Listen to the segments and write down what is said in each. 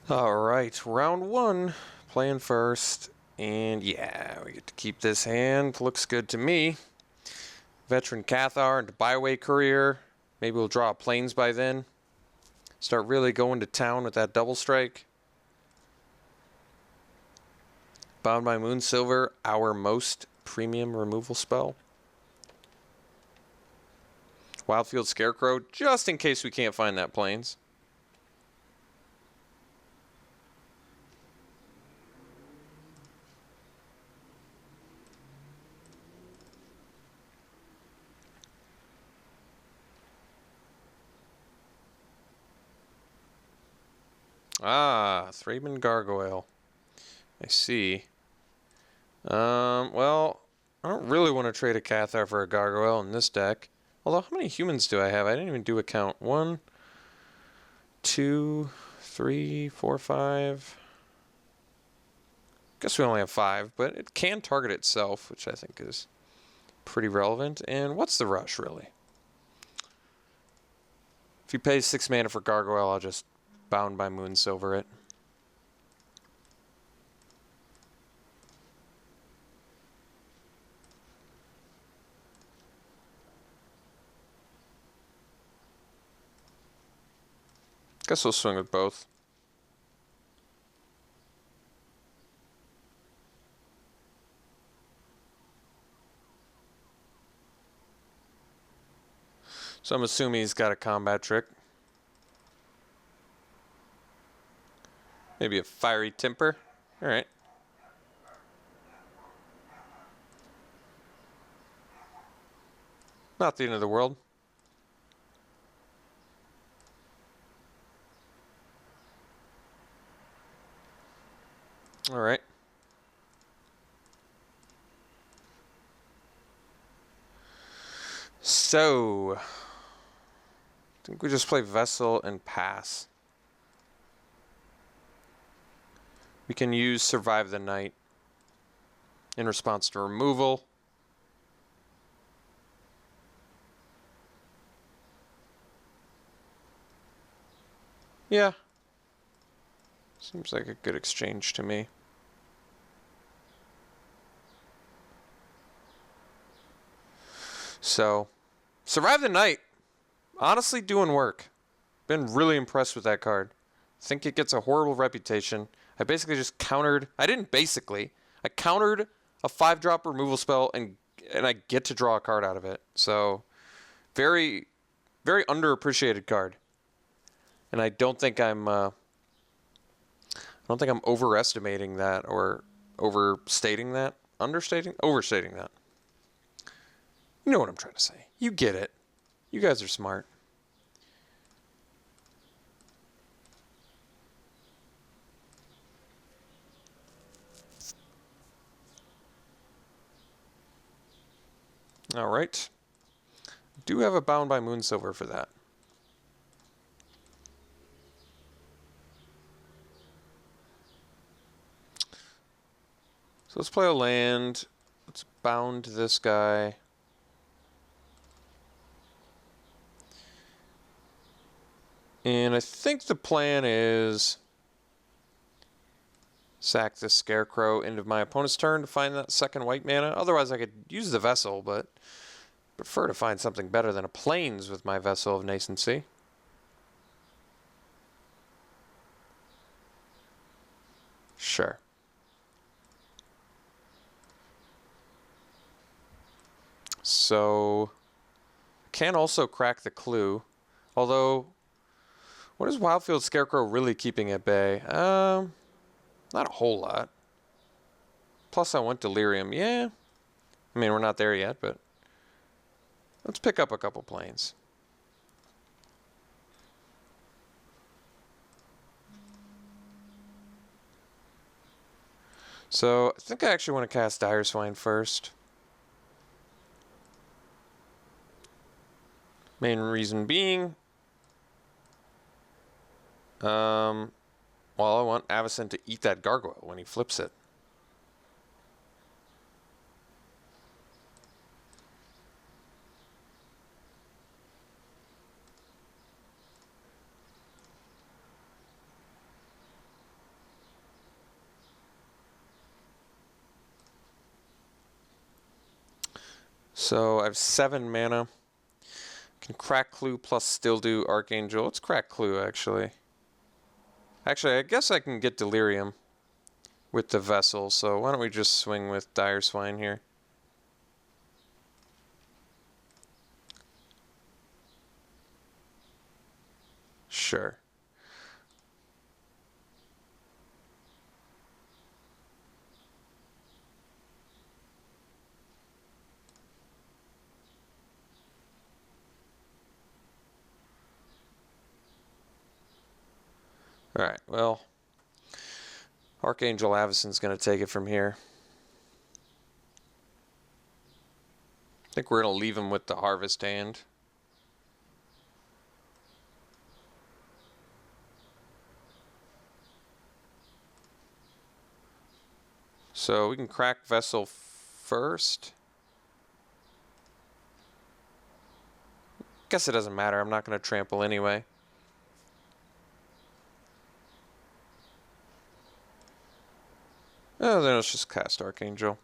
All right, round one, playing first, and yeah, we get to keep this hand. Looks good to me. Veteran Cathar into Byway Courier. Maybe we'll draw planes by then. Start really going to town with that double strike. Bound by Moonsilver, our most premium removal spell. Wildfield Scarecrow, just in case we can't find that planes. Ah, Thraben Gargoyle. I see. Well, I don't really want to trade a Cathar for a Gargoyle in this deck. Although, how many humans do I have? I didn't even do a count. 1, 2, 3, 4, 5. Guess we only have 5, but it can target itself, which I think is pretty relevant. And what's the rush, really? If he pays 6 mana for Gargoyle, I'll just Bound by Moonsilver it. Guess we'll swing with both. So I'm assuming he's got a combat trick. Maybe a Fiery Temper. Alright. Not the end of the world. Alright. So, I think we just play Vessel and pass. We can use Survive the Night in response to removal. Yeah. Seems like a good exchange to me. So, Survive the Night. Honestly, doing work. Been really impressed with that card. Think it gets a horrible reputation. I basically just countered. I didn't basically. I countered a 5-drop removal spell and I get to draw a card out of it. So, very, very underappreciated card. And I don't think I'm overestimating that or overstating that. Overstating that. You know what I'm trying to say. You get it. You guys are smart. All right. Do have a Bound by Moonsilver for that. So let's play a land. Let's bound this guy. And I think the plan is sack this Scarecrow into my opponent's turn to find that second white mana. Otherwise, I could use the Vessel, but prefer to find something better than a Plains with my Vessel of Nascency. Sure. So, can also crack the Clue. Although, what is Wildfield Scarecrow really keeping at bay? Not a whole lot. Plus, I want Delirium. Yeah. I mean, we're not there yet, but let's pick up a couple planes. So, I think I actually want to cast Dire Swine first. Main reason being, well, I want Avacyn to eat that Gargoyle when he flips it. So I have 7 mana. Can crack Clue plus still do Archangel. Let's crack Clue, actually. Actually, I guess I can get Delirium with the Vessel, so why don't we just swing with Dire Swine here. Sure. Alright, well, Archangel Avison's going to take it from here. I think we're going to leave him with the Harvest Hand. So we can crack Vessel first. Guess it doesn't matter. I'm not going to trample anyway. Oh, then let's just cast Archangel.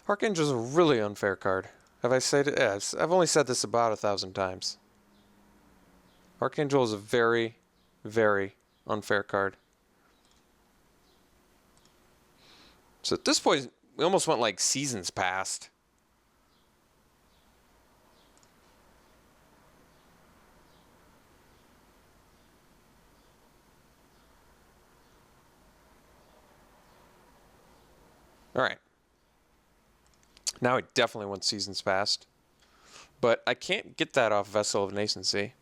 Archangel's a really unfair card. Have I said it? Yes, I've only said this about 1,000 times. Archangel is a very, very unfair card. So at this point, we almost went like Seasons Past. All right. Now I definitely want Seasons Past. But I can't get that off Vessel of Nascency.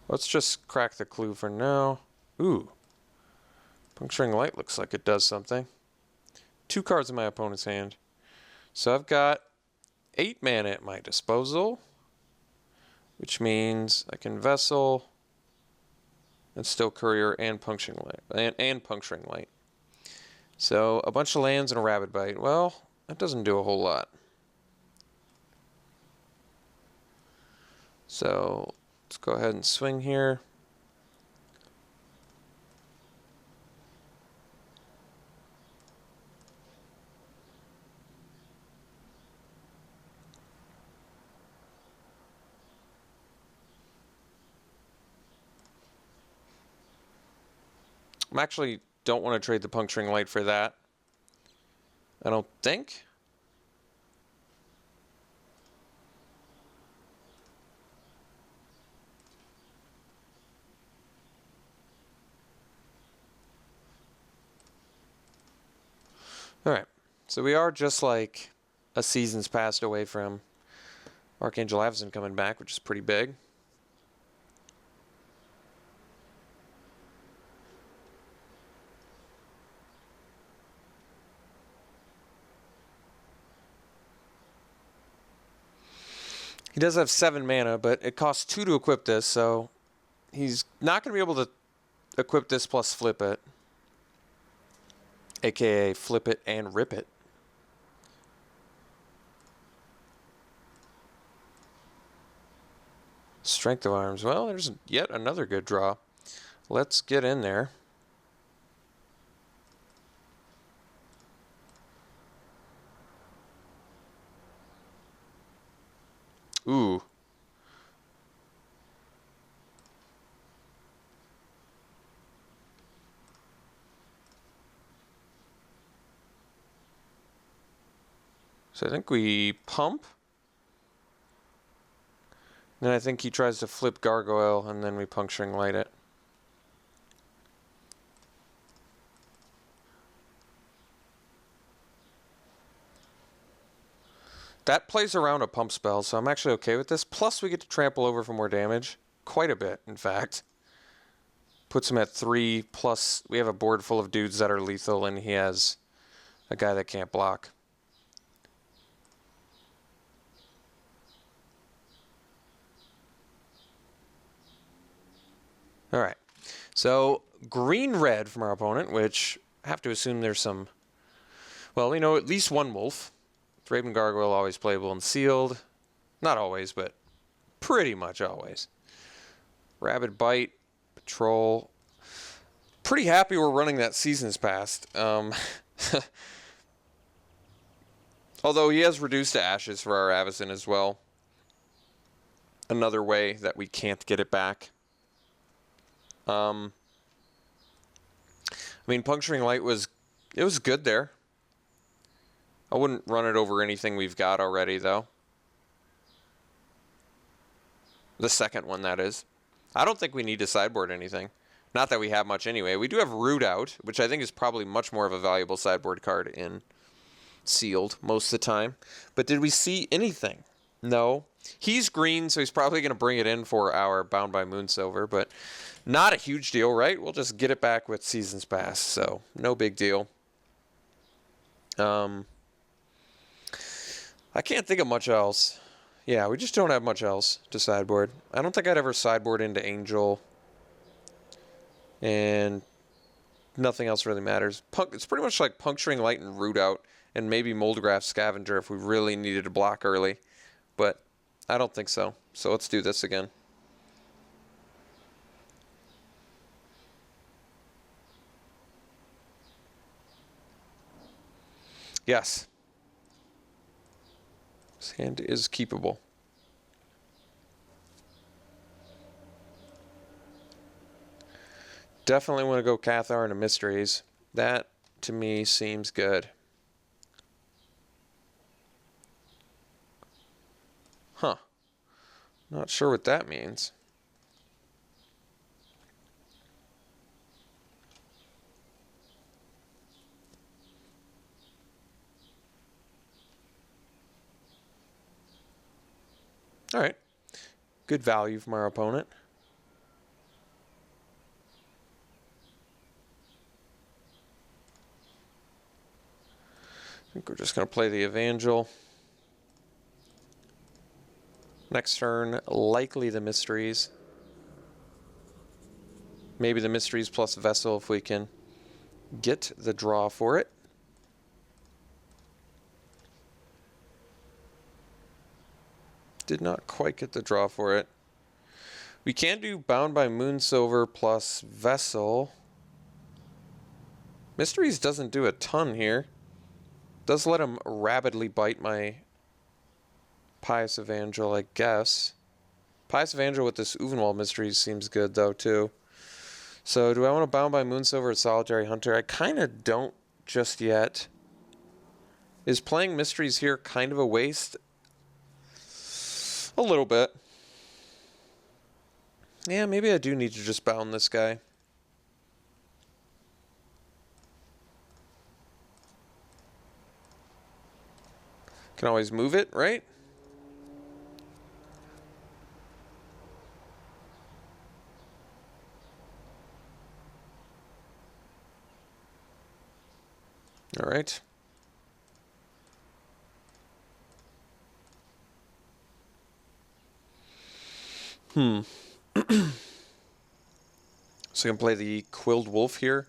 Let's just crack the Clue for now. Ooh. Puncturing Light looks like it does something. 2 cards in my opponent's hand. So I've got 8 mana at my disposal, which means I can Vessel and still Courier and Puncturing Light. And Puncturing Light. So a bunch of lands and a Rabid Bite. Well, that doesn't do a whole lot. So let's go ahead and swing here. I actually don't want to trade the Puncturing Light for that. I don't think. Alright, so we are just like a Seasons Past away from Archangel Avison coming back, which is pretty big. He does have 7 mana, but it costs 2 to equip this, so he's not going to be able to equip this plus flip it. AKA flip it and rip it. Strength of Arms. Well, there's yet another good draw. Let's get in there. Ooh. So I think we pump. Then I think he tries to flip Gargoyle, and then we Puncturing Light it. That plays around a pump spell, so I'm actually okay with this. Plus, we get to trample over for more damage. Quite a bit, in fact. Puts him at 3, plus we have a board full of dudes that are lethal, and he has a guy that can't block. Alright, so green-red from our opponent, which I have to assume there's some, well, you know, at least one wolf. Thraben Gargoyle always playable and sealed. Not always, but pretty much always. Rabid Bite, Patrol. Pretty happy we're running that Seasons Past. Although he has reduced to ashes for our Avacyn as well. Another way that we can't get it back. I mean, Puncturing Light was good there. I wouldn't run it over anything we've got already, though. The second one, that is. I don't think we need to sideboard anything. Not that we have much anyway. We do have Root Out, which I think is probably much more of a valuable sideboard card in Sealed most of the time. But did we see anything? No. He's green, so he's probably going to bring it in for our Bound by Moonsilver, but not a huge deal, right? We'll just get it back with Seasons Pass, so no big deal. I can't think of much else. Yeah, we just don't have much else to sideboard. I don't think I'd ever sideboard into Angel, and nothing else really matters. It's pretty much like Puncturing Light and Root Out, and maybe Moldgraph Scavenger if we really needed to block early. But I don't think so. So let's do this again. Yes. This hand is keepable. Definitely want to go Cathar into Mysteries. That, to me, seems good. Huh. Not sure what that means. All right. Good value from our opponent. I think we're just going to play the Evangel. Next turn, likely the Mysteries. Maybe the Mysteries plus Vessel if we can get the draw for it. Did not quite get the draw for it. We can do Bound by Moonsilver plus Vessel. Mysteries doesn't do a ton here. Does let him rapidly bite my Pious Evangel, I guess. Pious Evangel with this Uvenwald Mysteries seems good, though, too. So, do I want to Bound by Moonsilver or Solitary Hunter? I kind of don't just yet. Is playing Mysteries here kind of a waste? A little bit. Yeah, maybe I do need to just bound this guy. Can always move it, right? All right. So I can play the Quilled Wolf here.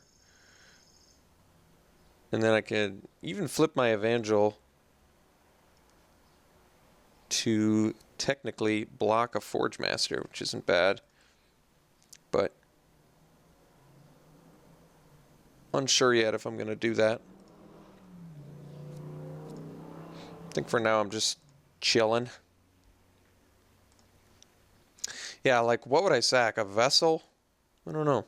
And then I can even flip my Evangel to technically block a Forge Master, which isn't bad. But unsure yet if I'm going to do that. I think for now I'm just chilling. Yeah, like, what would I sack? A Vessel? I don't know.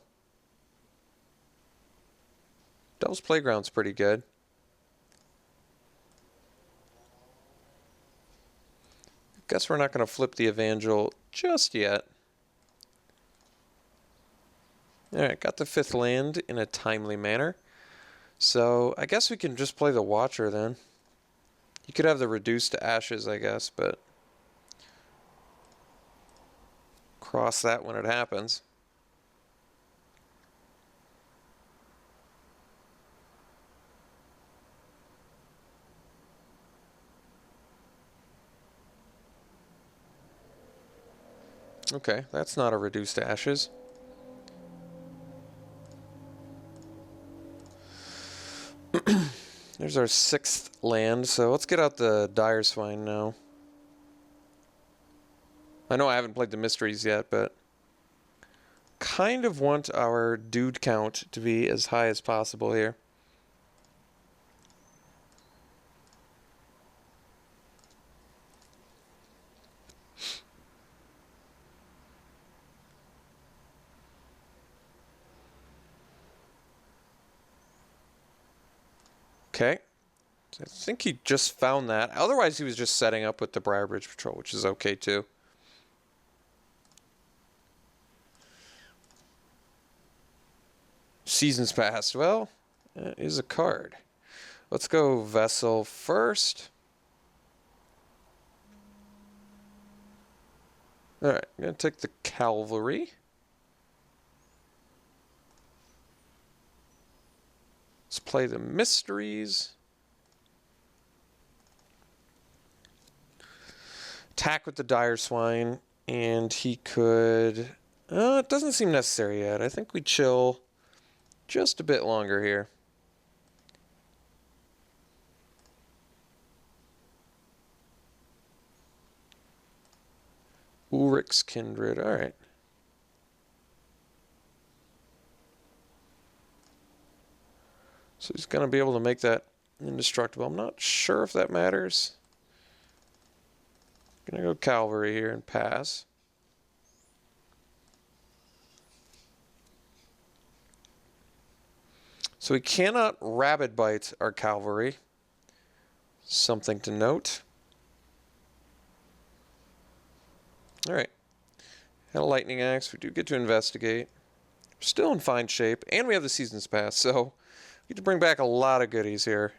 Devil's Playground's pretty good. Guess we're not going to flip the Evangel just yet. Alright, got the 5th land in a timely manner. So, I guess we can just play the Watcher then. You could have the Reduced to Ashes, I guess, but cross that when it happens. Okay, that's not a Reduced to Ashes. There's our 6th land, so let's get out the Dire Swine now. I know I haven't played the Mysteries yet, but kind of want our dude count to be as high as possible here. Okay. I think he just found that. Otherwise, he was just setting up with the Briarbridge Patrol, which is okay too. Seasons Past. Well, that is a card. Let's go Vessel first. Alright, I'm going to take the Cavalry. Let's play the Mysteries. Attack with the Dire Swine, and he could... it doesn't seem necessary yet. I think we chill just a bit longer here. Ulrich's Kindred, alright. So he's going to be able to make that indestructible. I'm not sure if that matters. Gonna go Cavalry here and pass. So we cannot Rabid Bite our Cavalry. Something to note. Alright. Had a Lightning Axe. We do get to investigate. We're still in fine shape. And we have the Seasons Pass, so we get to bring back a lot of goodies here.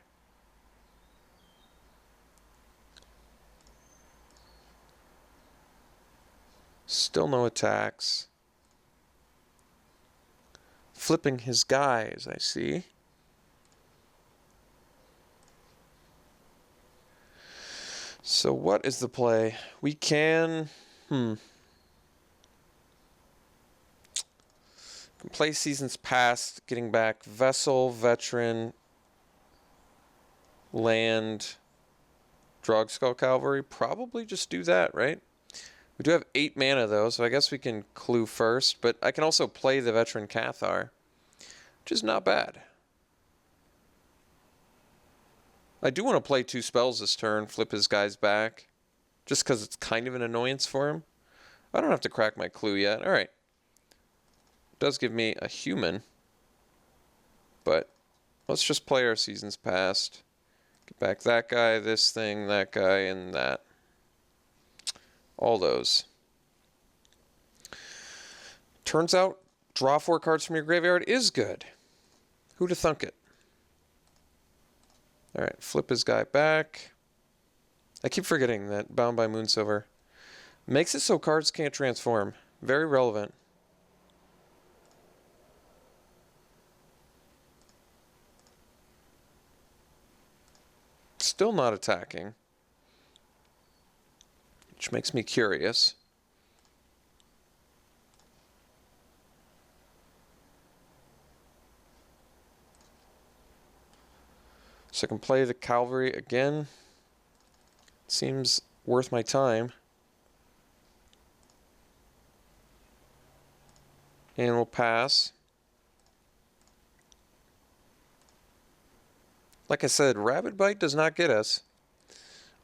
Still no attacks. Flipping his guys, I see. So what is the play? We can... play Seasons Past, getting back Vessel, Veteran, Land, Drogskull Cavalry. Probably just do that, right? We do have 8 mana, though, so I guess we can clue first. But I can also play the Veteran Cathar, which is not bad. I do want to play 2 spells this turn, flip his guys back, just because it's kind of an annoyance for him. I don't have to crack my clue yet. All right. It does give me a human, but let's just play our Seasons Past. Get back that guy, this thing, that guy, and that. All those. Turns out, draw 4 cards from your graveyard is good. Who'd have thunk it? Alright, flip his guy back. I keep forgetting that Bound by Moonsilver makes it so cards can't transform. Very relevant. Still not attacking, which makes me curious. So I can play the Cavalry again. Seems worth my time. And we'll pass. Like I said, Rabid Bite does not get us.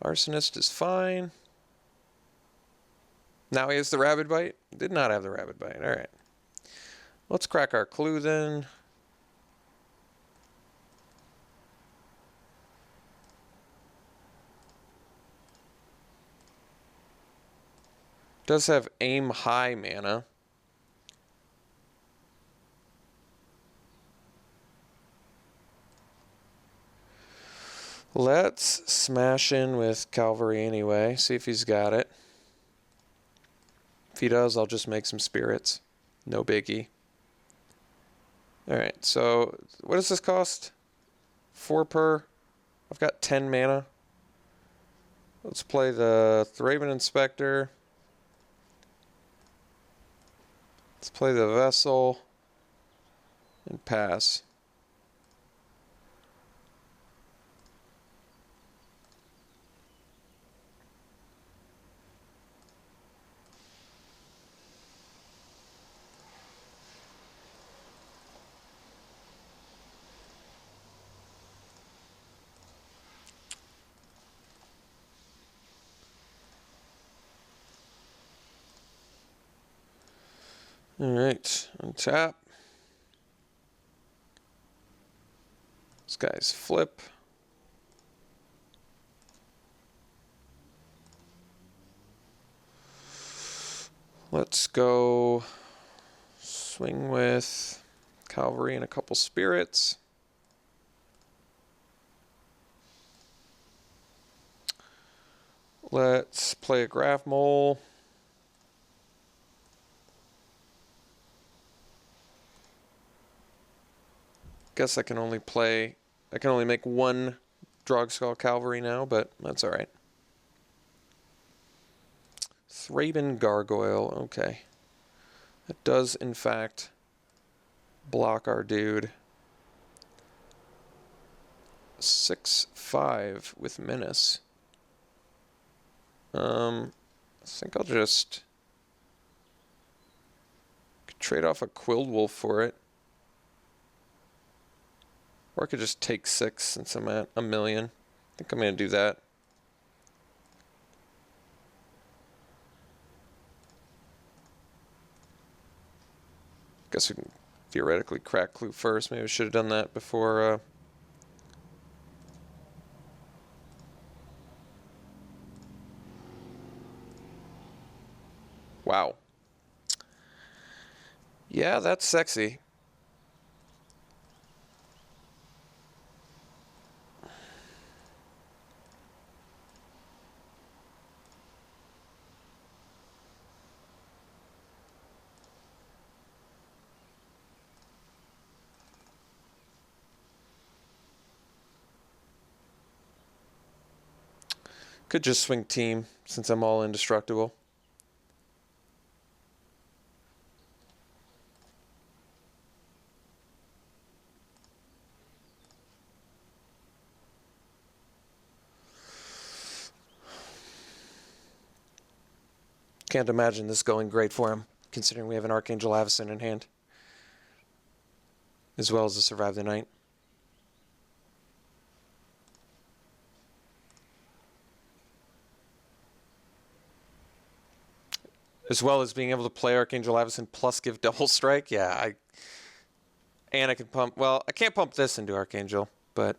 Arsonist is fine. Now he has the Rabid Bite. Did not have the Rabid Bite. Alright. Let's crack our clue then. Does have aim high mana. Let's smash in with Cavalry anyway. See if he's got it. If he does, I'll just make some spirits. No biggie. Alright, so what does this cost? 4 per. I've got 10 mana. Let's play the Thraben Inspector. Let's play the Vessel. And pass. Alright, untap. This guy's flip. Let's go swing with cavalry and a couple spirits. Let's play a graph mole. Guess I can only make one Drogskull cavalry now, but that's alright. Thraben Gargoyle, okay. It does, in fact, block our dude. 6/5 with Menace. I think I'll just trade off a Quilled Wolf for it. Or I could just take 6 since I'm at 1,000,000. I think I'm going to do that. Guess we can theoretically crack Clue first. Maybe I should have done that before. Wow. Yeah, that's sexy. Could just swing team since I'm all indestructible. Can't imagine this going great for him, considering we have an Archangel Avacyn in hand, as well as a Survive the Night. As well as being able to play Archangel Avacyn plus give double strike. Yeah, and I can pump. Well, I can't pump this into Archangel, but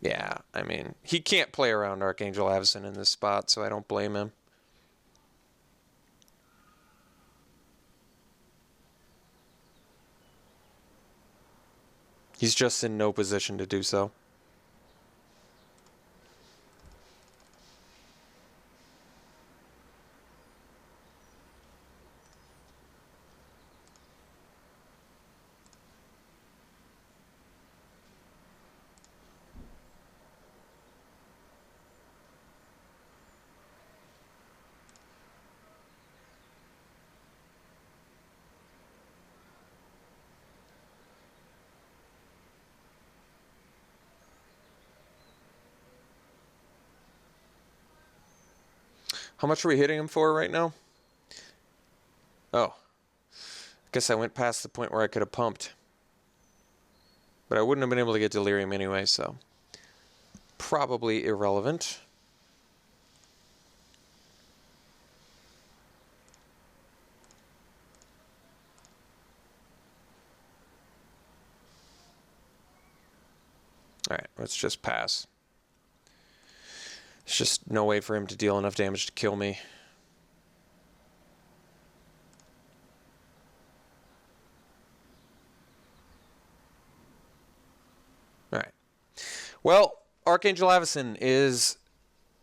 yeah, I mean, he can't play around Archangel Avacyn in this spot, so I don't blame him. He's just in no position to do so. How much are we hitting him for right now? Oh. I guess I went past the point where I could have pumped. But I wouldn't have been able to get Delirium anyway, so probably irrelevant. Alright, let's just pass. There's just no way for him to deal enough damage to kill me. Alright. Well, Archangel Avacyn is...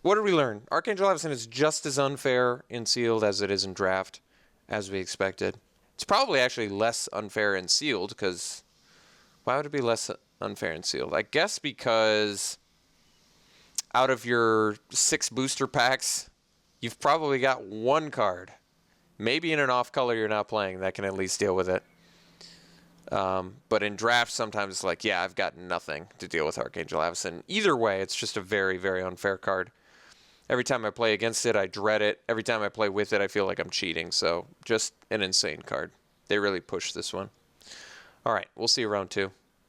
What did we learn? Archangel Avacyn is just as unfair in sealed as it is in draft, as we expected. It's probably actually less unfair in sealed, because... Why would it be less unfair in sealed? I guess because... out of your 6 booster packs, you've probably got 1 card, maybe in an off color you're not playing, that can at least deal with it. But in draft, sometimes it's like, yeah, I've got nothing to deal with Archangel Avacyn. Either way, it's just a very, very unfair card. Every time I play against it, I dread it. Every time I play with it, I feel like I'm cheating. So just an insane card. They really pushed this one. All right, we'll see you round 2.